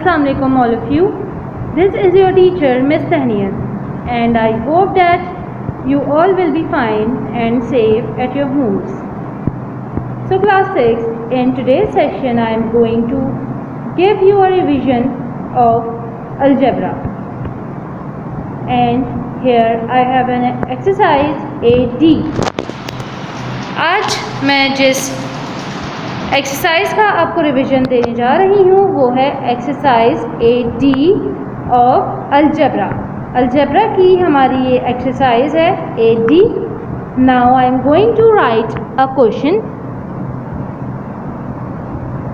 Assalamu alaikum all of you. This is your teacher Miss Tahniyat, and I hope that you all will be fine and safe at your homes. So class 6, in today's session I am going to give you a revision of algebra, and here I have an exercise AD. आज मैं जिस exercise का आपको revision देने जा रही हूँ वो है exercise AD of algebra. Algebra की हमारी ये एक्सरसाइज है AD। Now I am going to write a question.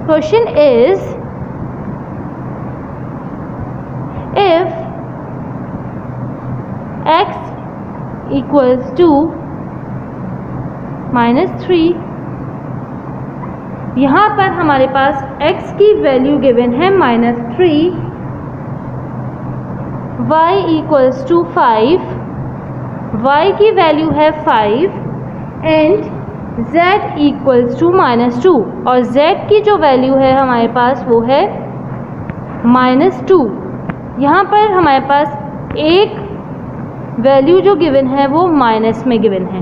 Question is if x equals to -3, यहाँ पर हमारे पास x की वैल्यू गिवन है -3, y इक्वल्स टू 5, y की वैल्यू है 5 एंड z इक्वल्स टू -2, और z की जो वैल्यू है हमारे पास वो है -2। यहाँ पर हमारे पास एक वैल्यू जो गिवन है वो माइनस में गिवन है,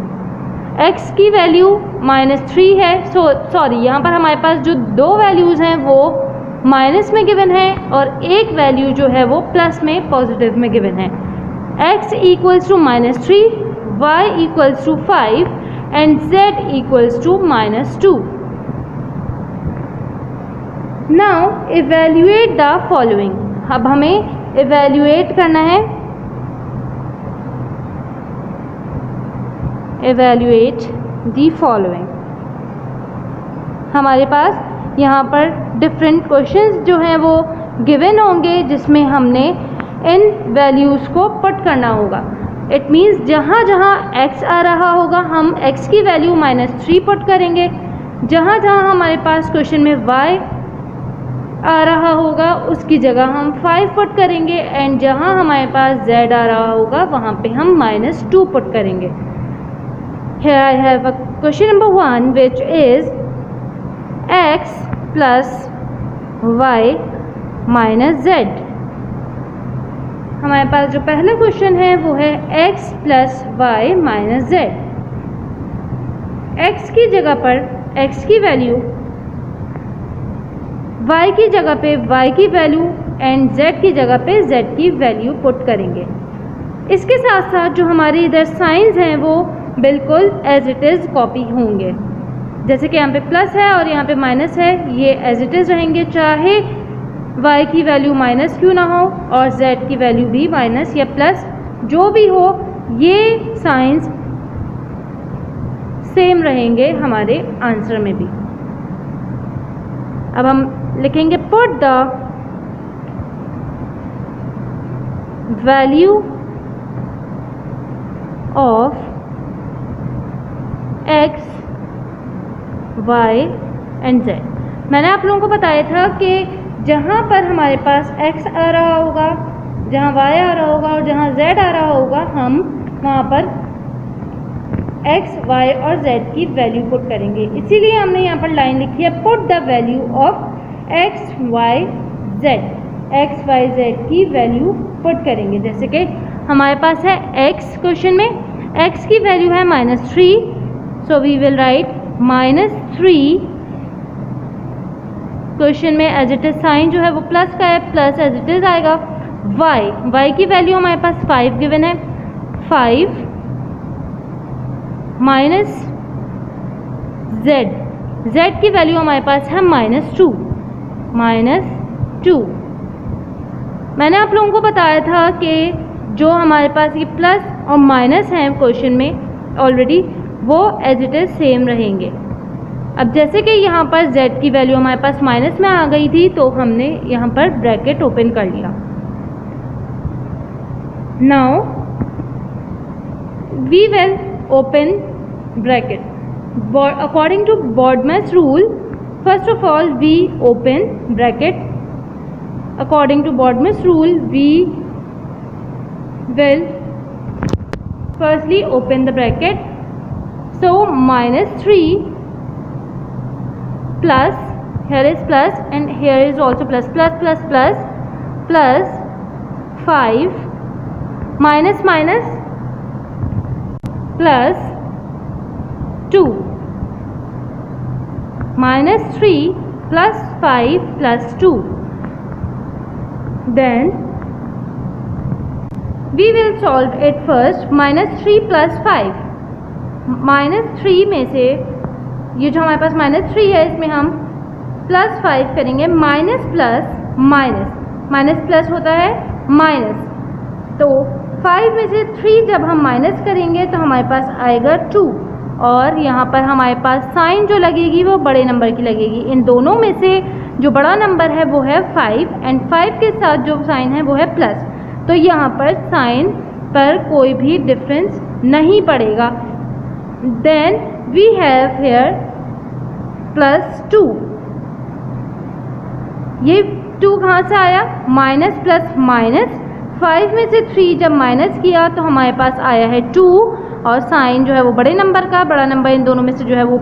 x की वैल्यू -3 है। सॉरी यहाँ पर हमारे पास जो दो वैल्यूज़ हैं वो माइनस में गिवन है और एक वैल्यू जो है वो प्लस में पॉजिटिव में गिवन है। x equals to -3, y equals to 5 and z equals to -2। Now evaluate the following. अब हमें इवेल्युएट करना है। Evaluate the following. हमारे पास यहाँ पर डिफरेंट क्वेश्चंस जो हैं वो गिवन होंगे जिसमें हमने इन वैल्यूज़ को पुट करना होगा। इट मीन्स जहाँ जहाँ x आ रहा होगा हम x की वैल्यू -3 पुट करेंगे, जहाँ जहाँ हमारे पास क्वेश्चन में y आ रहा होगा उसकी जगह हम 5 पुट करेंगे एंड जहाँ हमारे पास z आ रहा होगा वहाँ पे हम -2 पुट करेंगे। Here I have a question number 1 which is x plus y minus z। हमारे पास जो पहला क्वेश्चन है वो है x plus y minus z। x की जगह पर x की वैल्यू, y की जगह पे y की वैल्यू एंड z की जगह पे z की वैल्यू पुट करेंगे। इसके साथ साथ जो हमारे इधर साइंस हैं वो बिल्कुल एज इट इज़ कॉपी होंगे। जैसे कि यहाँ पे प्लस है और यहाँ पे माइनस है, ये एज इट इज़ रहेंगे, चाहे y की वैल्यू माइनस क्यों ना हो और z की वैल्यू भी माइनस या प्लस जो भी हो, ये साइंस सेम रहेंगे हमारे आंसर में भी। अब हम लिखेंगे put the value of x, y and z। मैंने आप लोगों को बताया था कि जहाँ पर हमारे पास x आ रहा होगा, जहाँ y आ रहा होगा और जहाँ z आ रहा होगा हम वहाँ पर x, y और z की वैल्यू पुट करेंगे। इसीलिए हमने यहाँ पर लाइन लिखी है put the value of x, y, z। x, y, z की वैल्यू पुट करेंगे। जैसे कि हमारे पास है x, क्वेश्चन में x की वैल्यू है -3, so we will write -3। Question में एज इट इज साइन जो है वो प्लस का है, प्लस एज इट इज आएगा। y की वैल्यू हमारे पास 5 गिवन है, 5 माइनस z की वैल्यू हमारे पास है -2। मैंने आप लोगों को बताया था कि जो हमारे पास ये प्लस और माइनस हैं क्वेश्चन में ऑलरेडी वो एज इट इज़ सेम रहेंगे। अब जैसे कि यहाँ पर z की वैल्यू हमारे पास माइनस में आ गई थी तो हमने यहाँ पर ब्रैकेट ओपन कर लिया। Now we will open bracket according to BODMAS rule. First of all we open bracket according to Bodmer's rule. We will firstly open the bracket, so -3 plus, here is plus and here is also plus, plus plus plus plus 5 minus minus plus 2 minus 3 plus 5 plus 2. Then we will solve it first. Minus 3 plus 5. Minus 3 में से ये जो हमारे पास minus 3 है इसमें हम plus 5 करेंगे. Minus plus minus, minus plus होता है माइनस, तो 5 में से 3 जब हम माइनस करेंगे तो हमारे पास आएगा 2, और यहाँ पर हमारे पास साइन जो लगेगी वो बड़े नंबर की लगेगी. इन दोनों में से जो बड़ा नंबर है वो है 5, एंड 5 के साथ जो साइन है वो है प्लस, तो यहाँ पर साइन पर कोई भी डिफरेंस नहीं पड़ेगा. Then we have here plus 2. ये 2 कहाँ से आया? Minus plus minus. 5 में से 3 जब माइनस किया तो हमारे पास आया है 2, और साइन जो है वो बड़े नंबर का, बड़ा नंबर इन दोनों में से जो है वो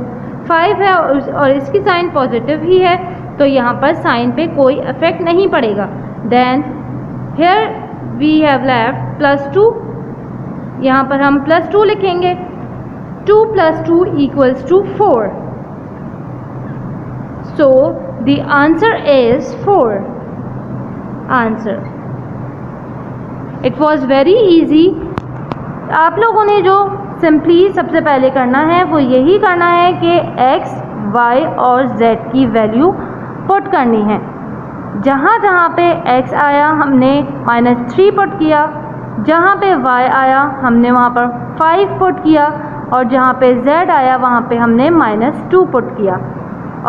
5 है, और इसकी साइन पॉजिटिव ही है, तो यहाँ पर साइन पे कोई इफेक्ट नहीं पड़ेगा. Then here we have left plus 2. यहाँ पर हम प्लस 2 लिखेंगे. 2 plus 2 equals to 4. So the answer is 4. Answer. It was very easy. आप लोगों ने जो सिंपली सबसे पहले करना है वो यही करना है कि x, y और z की वैल्यू पुट करनी है. जहाँ जहाँ पे x आया हमने -3 पुट किया, जहाँ पे y आया हमने वहाँ पर 5 पुट किया, और जहाँ पे z आया वहाँ पे हमने -2 पुट किया,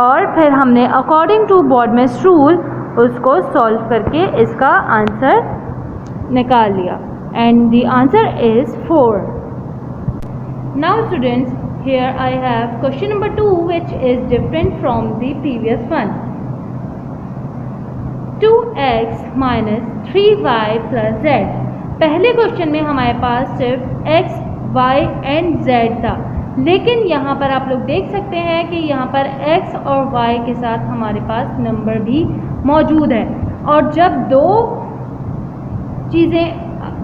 और फिर हमने अकॉर्डिंग टू बॉडमेस रूल उसको सॉल्व करके इसका आंसर निकाल लिया, and the answer is 4. Now students, here I have question number 2 which is different from the previous one. 2x minus 3y plus z. पहले क्वेश्चन में हमारे पास सिर्फ x, y and z था, लेकिन यहाँ पर आप लोग देख सकते हैं कि यहाँ पर x और y के साथ हमारे पास नंबर भी मौजूद है, और जब दो चीज़ें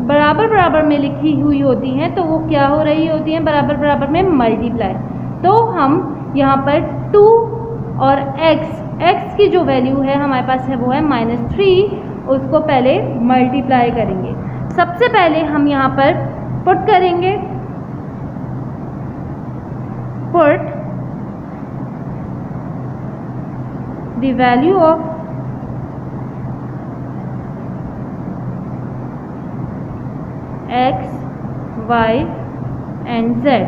बराबर बराबर में लिखी हुई होती हैं तो वो क्या हो रही होती हैं? बराबर बराबर में मल्टीप्लाई. तो हम यहाँ पर 2 और x की जो वैल्यू है हमारे पास है वो है -3, उसको पहले मल्टीप्लाई करेंगे. सबसे पहले हम यहाँ पर पुट करेंगे, put the value of x, y and z.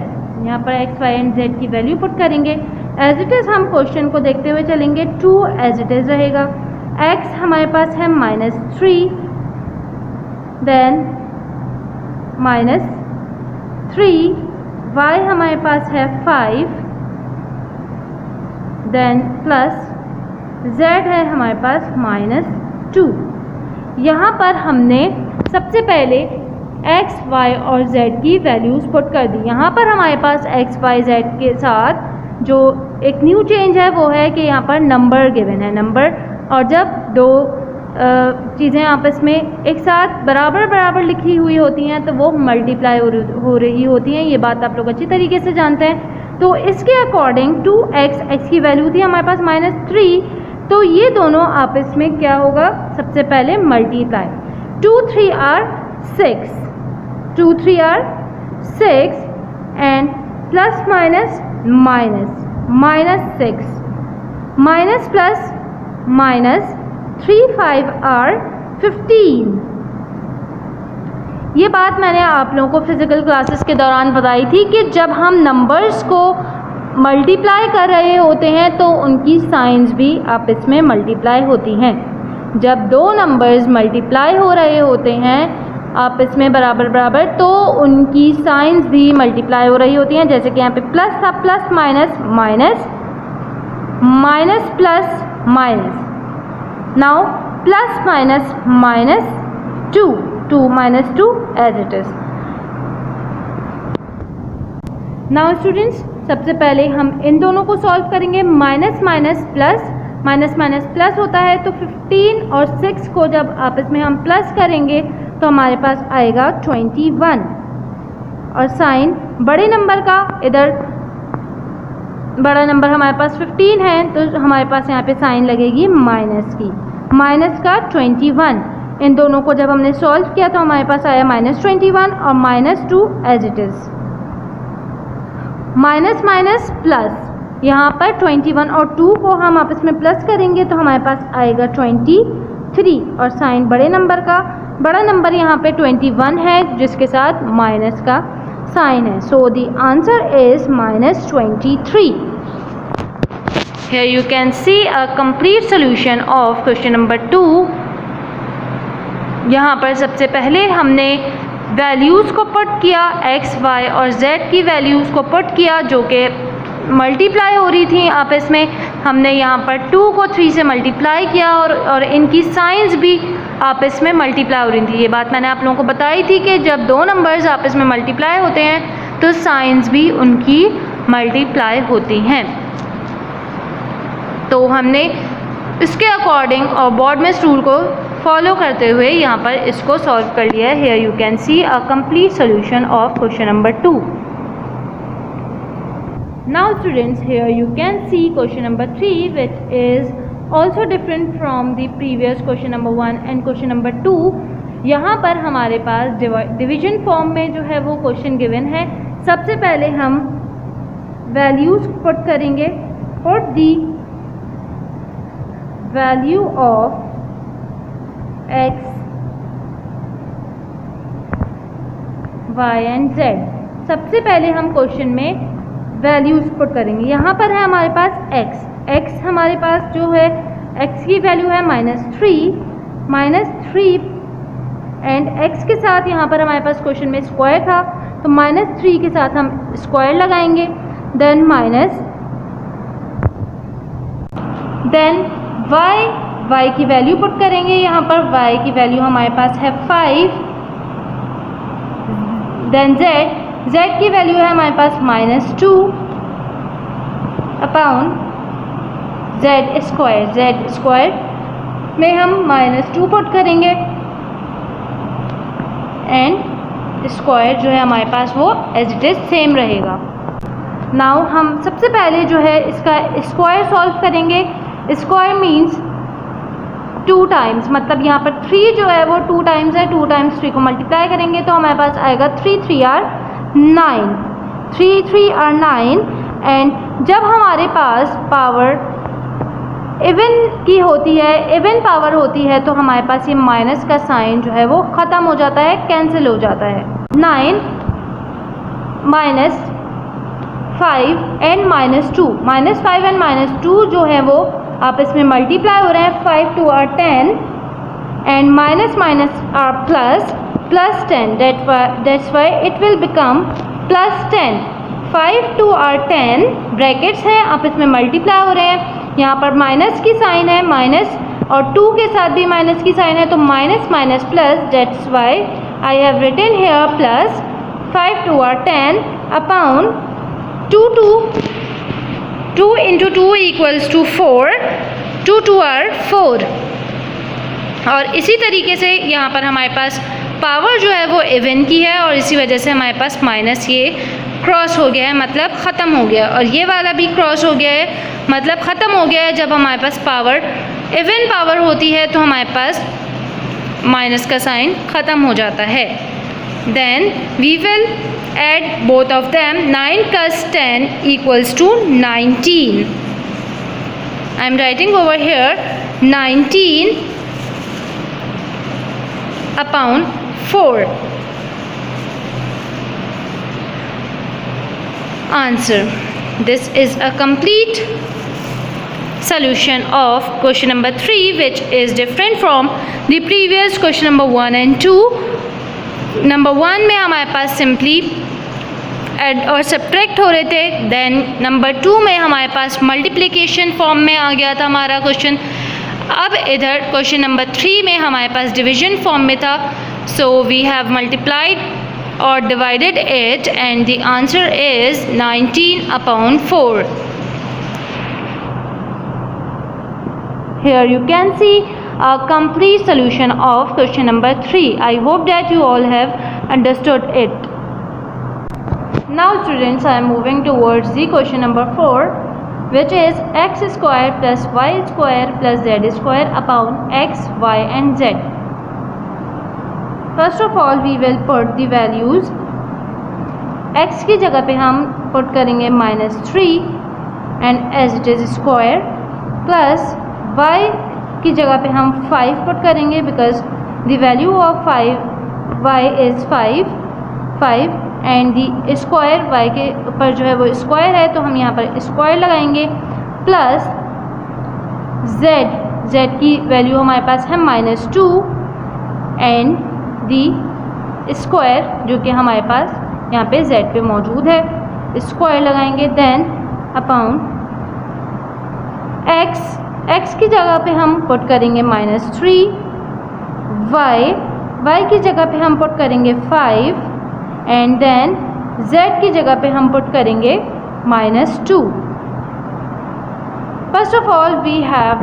यहाँ पर x, y and z की वैल्यू पुट करेंगे. एज इट इज़ हम क्वेश्चन को देखते हुए चलेंगे. 2 एज इट इज़ रहेगा. x हमारे पास है -3, देन -3, y हमारे पास है 5, देन प्लस z है हमारे पास -2. यहाँ पर हमने सबसे पहले x, y और z की वैल्यूज़ पुट कर दी. यहाँ पर हमारे पास x, y, z के साथ जो एक न्यू चेंज है वो है कि यहाँ पर नंबर गिवन है, नंबर, और जब दो चीज़ें आपस में एक साथ बराबर बराबर लिखी हुई होती हैं तो वो मल्टीप्लाई हो रही होती हैं. ये बात आप लोग अच्छी तरीके से जानते हैं. तो इसके अकॉर्डिंग 2x की वैल्यू थी हमारे पास -3, तो ये दोनों आपस में क्या होगा? सबसे पहले multiply. 2 3 are 6, 2 3 are 6, and plus minus -6, minus plus minus 3 5 are 15. ये बात मैंने आप लोगों को फिज़िकल क्लासेस के दौरान बताई थी कि जब हम नंबर्स को मल्टीप्लाई कर रहे होते हैं तो उनकी साइंस भी आपस में मल्टीप्लाई होती हैं. जब दो नंबर्स मल्टीप्लाई हो रहे होते हैं आपस में बराबर बराबर तो उनकी साइंस भी मल्टीप्लाई हो रही होती हैं. जैसे कि यहाँ पे प्लस था, plus minus minus, minus plus minus. Now plus minus minus 2, 2 minus 2 as it is. Now students, सबसे पहले हम इन दोनों को सॉल्व करेंगे. Minus minus plus minus minus plus होता है, तो 15 और 6 को जब आपस में हम प्लस करेंगे तो हमारे पास आएगा 21। और साइन बड़े नंबर का, इधर बड़ा नंबर हमारे पास 15 है तो हमारे पास यहाँ पे साइन लगेगी माइनस की, माइनस का 21। इन दोनों को जब हमने सॉल्व किया तो हमारे पास आया -21 और -2 as it is. Minus minus plus, यहाँ पर 21 और 2 को हम आपस में प्लस करेंगे तो हमारे पास आएगा 23 और साइन बड़े नंबर का, बड़ा नंबर यहाँ पे 21 है जिसके साथ माइनस का साइन है। So the answer is -23। Here you can see a complete solution of question number 2। यहाँ पर सबसे पहले हमने वैल्यूज़ को पुट किया, x, y और z की वैल्यूज़ को पुट किया जो कि मल्टीप्लाई हो रही थी आपस में। हमने यहाँ पर 2 को 3 से मल्टीप्लाई किया और इनकी साइंस भी आपस में मल्टीप्लाई हो रही थी। ये बात मैंने आप लोगों को बताई थी कि जब दो नंबर्स आपस में मल्टीप्लाई होते हैं तो साइंस भी उनकी मल्टीप्लाई होती हैं। तो हमने इसके अकॉर्डिंग और बॉडमेस रूल को फॉलो करते हुए यहाँ पर इसको सॉल्व कर लिया है। Here you can see a complete solution of question number 2। Now students, here you can see question number 3 which is also different from the previous question number 1 and question number 2। यहाँ पर हमारे पास division form में जो है वो question given है। सबसे पहले हम वैल्यूज़ पुट करेंगे। Put the value of x, y and z। सबसे पहले हम क्वेश्चन में वैल्यूज़ पुट करेंगे। यहाँ पर है हमारे पास x हमारे पास जो है x की वैल्यू है -3 एंड x के साथ यहाँ पर हमारे पास क्वेश्चन में स्क्वायर था तो -3 के साथ हम स्क्वायर लगाएंगे। देन y की वैल्यू पुट करेंगे। यहाँ पर y की वैल्यू हमारे पास है 5। देन z की वैल्यू है हमारे पास -2 अपॉन z स्क्वायर में हम -2 पुट करेंगे एंड स्क्वायर जो है हमारे पास वो एज इट इज़ सेम रहेगा। नाउ हम सबसे पहले जो है इसका स्क्वायर सॉल्व करेंगे। स्क्वायर मीन्स 2 टाइम्स, मतलब यहाँ पर 3 जो है वो 2 टाइम्स है। 2 टाइम्स 3 को मल्टीप्लाई करेंगे तो हमारे पास आएगा 3 3 आर 9, 3 3 आर 9। एंड जब हमारे पास पावर इवन की होती है, इवन पावर होती है तो हमारे पास ये माइनस का साइन जो है वो ख़त्म हो जाता है, कैंसिल हो जाता है। 9 -5 एंड -2, -5 एंड -2 जो है वो आपस में मल्टीप्लाई हो रहे हैं। 5 2 are 10 and minus minus are plus 10, that's why it will become +10। 5 2 are 10 brackets हैं आपस में मल्टीप्लाई हो रहे हैं। यहाँ पर माइनस की साइन है, माइनस और 2 के साथ भी माइनस की साइन है तो minus minus plus, that's why I have written here plus 5 2 are 10 upon 2 into 2 equals to 4, 2 2 are 4। और इसी तरीके से यहाँ पर हमारे पास पावर जो है वो इवन की है और इसी वजह से हमारे पास माइनस ये क्रॉस हो गया है, मतलब ख़त्म हो गया। और ये वाला भी क्रॉस हो गया है, मतलब ख़त्म हो गया है। जब हमारे पास पावर इवन पावर होती है तो हमारे पास माइनस का साइन ख़त्म हो जाता है। Then we will add both of them। 9 plus 10 equals to 19। I am writing over here 19 upon 4। Answer: this is a complete solution of question number 3 which is different from the previous question number 1 and 2। Number 1 में हमारे पास simply add और subtract हो रहे थे। Then number 2 में हमारे पास multiplication form में आ गया था हमारा क्वेश्चन। अब इधर क्वेश्चन नंबर 3 में हमारे पास डिवीजन फॉर्म में था। सो वी हैव मल्टीप्लाइड और divided it and the answer is 19 upon 4। here you can see a complete solution of question number 3. I hope that you all have understood it. Now students, I am moving towards the question number 4, which is x square plus y square plus z square upon x, y and z. First of all we will put the values. x की जगह पे हम put करेंगे -3 and as it is square, plus y की जगह पे हम 5 put करेंगे because the value of y is 5 and the square y के ऊपर जो है वो स्क्वायर है तो हम यहाँ पर स्क्वायर लगाएंगे, प्लस z की वैल्यू हमारे पास है -2 एंड दी स्क्वायर जो कि हमारे पास यहाँ पे z पे मौजूद है, स्क्वायर लगाएंगे। देन अपॉन x की जगह पे हम पुट करेंगे -3, y की जगह पे हम पुट करेंगे 5 एंड देन z की जगह पे हम पुट करेंगे -2. First of all we have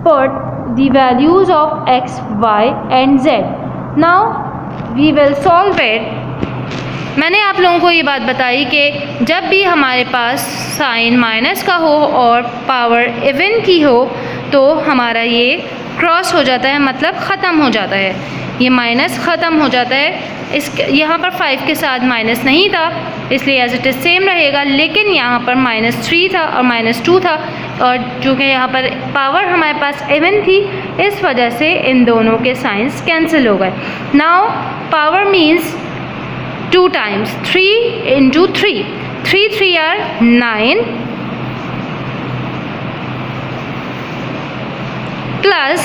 put the values of x, y and z. Now we will solve it. मैंने आप लोगों को ये बात बताई कि जब भी हमारे पास साइन माइनस का हो और पावर इवन की हो तो हमारा ये क्रॉस हो जाता है, मतलब ख़त्म हो जाता है, ये माइनस ख़त्म हो जाता है। इस यहाँ पर 5 के साथ माइनस नहीं था इसलिए एज इट इज़ सेम रहेगा, लेकिन यहाँ पर -3 था और -2 था और चूँकि यहाँ पर पावर हमारे पास इवन थी इस वजह से इन दोनों के साइंस कैंसिल हो गए। Now power means 2 times 3 into 3, 3 are 9 plus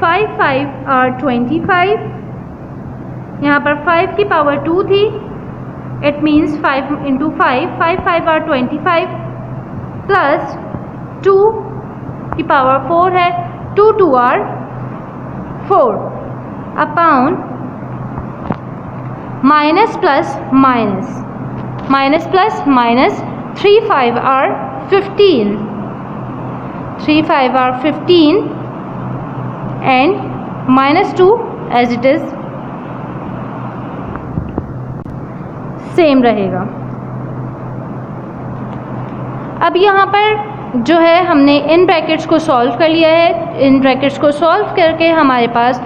5 are 25। यहाँ पर 5 की पावर 2 थी, it means 5 into 5 are 25 plus 2 की पावर 4 है, 2 are 4 upon minus plus minus 3 5 are 15, 3 5 are 15 and -2 as it is same रहेगा। अब यहाँ पर जो है हमने इन ब्रैकेट्स को सॉल्व कर लिया है। इन ब्रैकेट्स को सॉल्व करके हमारे पास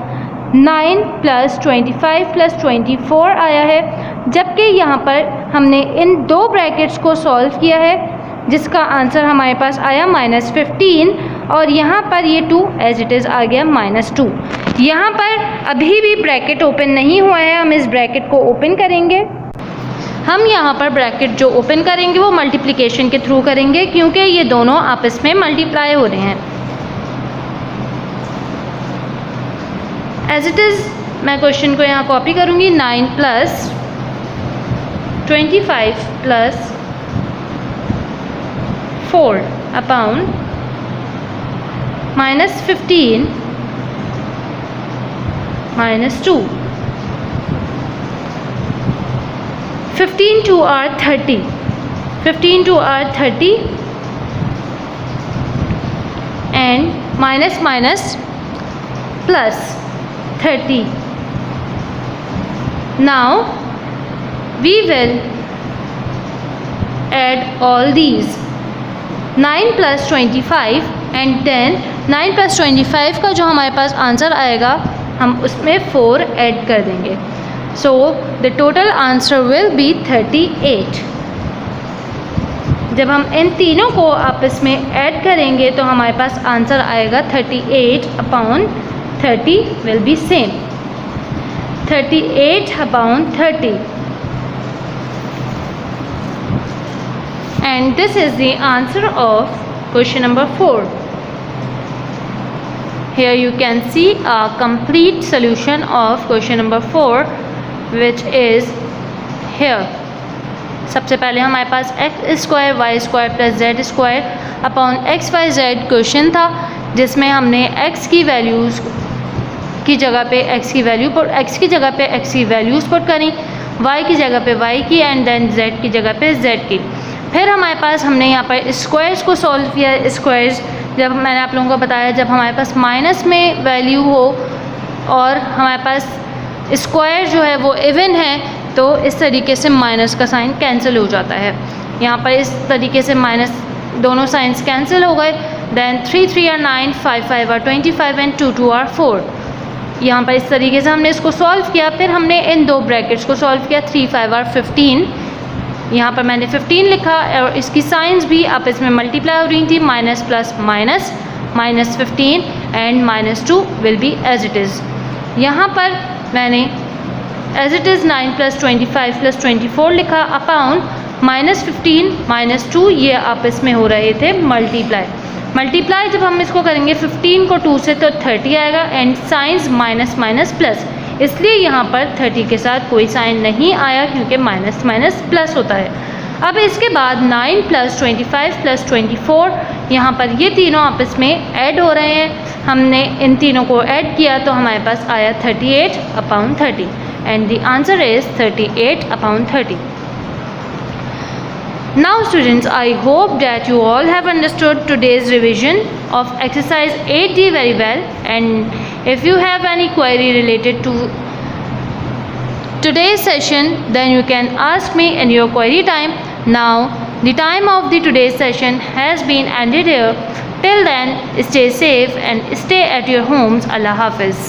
9 + 25 + 24 आया है, जबकि यहाँ पर हमने इन दो ब्रैकेट्स को सॉल्व किया है जिसका आंसर हमारे पास आया -15 और यहाँ पर ये 2 एज इट इज़ आ गया -2। यहाँ पर अभी भी ब्रैकेट ओपन नहीं हुआ है, हम इस ब्रैकेट को ओपन करेंगे। हम यहाँ पर ब्रैकेट जो ओपन करेंगे वो मल्टीप्लिकेशन के थ्रू करेंगे क्योंकि ये दोनों आपस में मल्टीप्लाई हो रहे हैं। एज इट इज़ मैं क्वेश्चन को यहाँ कॉपी करूँगी। 9 + 25 + 4 upon -15 -2, 15 2 are 30, 15 2 are 30 and minus plus 30. Now we will add all these 9 + 25 and then 9 + 25 का जो हमारे पास आंसर आएगा हम उसमें 4 ऐड कर देंगे। So the total answer will be 38. जब हम इन तीनों को आपस में ऐड करेंगे तो हमारे पास आंसर आएगा 38 upon 30 will be same, 38 upon 30, and this is the answer of question number 4. Here you can see a complete solution of question number 4 which is here. सबसे पहले हमारे पास x² y² + z² upon xyz question था जिसमें हमने x की values की जगह पे x की वैल्यूज़ पुट करी y की जगह पे y की एंड देन z की जगह पे z की। फिर हमारे पास हमने यहाँ पर स्क्वायर्स को सॉल्व किया। स्क्वायर्स जब मैंने आप लोगों को बताया जब हमारे पास माइनस में वैल्यू हो और हमारे पास स्क्वायर जो है वो इवन है तो इस तरीके से माइनस का साइन कैंसिल हो जाता है। यहाँ पर इस तरीके से माइनस दोनों साइंस कैंसिल हो गए। Then 3 3 are 9, 5 5 are 25 and 2 2 are 4। यहाँ पर इस तरीके से हमने इसको सॉल्व किया। फिर हमने इन दो ब्रैकेट्स को सॉल्व किया। 3 5 आर 15, यहाँ पर मैंने 15 लिखा और इसकी साइंस भी आपस में मल्टीप्लाई हो रही थी, minus plus minus, -15 and -2 will be as it is. यहाँ पर मैंने एज इट इज़ 9 + 25 + 24 लिखा अपॉन -15 -2, ये आपस में हो रहे थे मल्टीप्लाई जब हम इसको करेंगे 15 को 2 से तो 30 आएगा and science minus minus plus, इसलिए यहाँ पर 30 के साथ कोई साइन नहीं आया क्योंकि माइनस माइनस प्लस होता है। अब इसके बाद 9 + 25 + 24, यहाँ पर ये तीनों आपस में ऐड हो रहे हैं। हमने इन तीनों को ऐड किया तो हमारे पास आया 38/30 and the answer is 38/30। Now students, I hope that you all have understood today's revision of exercise 8D very well, and if you have any query related to today's session then you can ask me in your query time. Now the time of the today's session has been ended here. Till then, stay safe and stay at your homes. Allah Hafiz.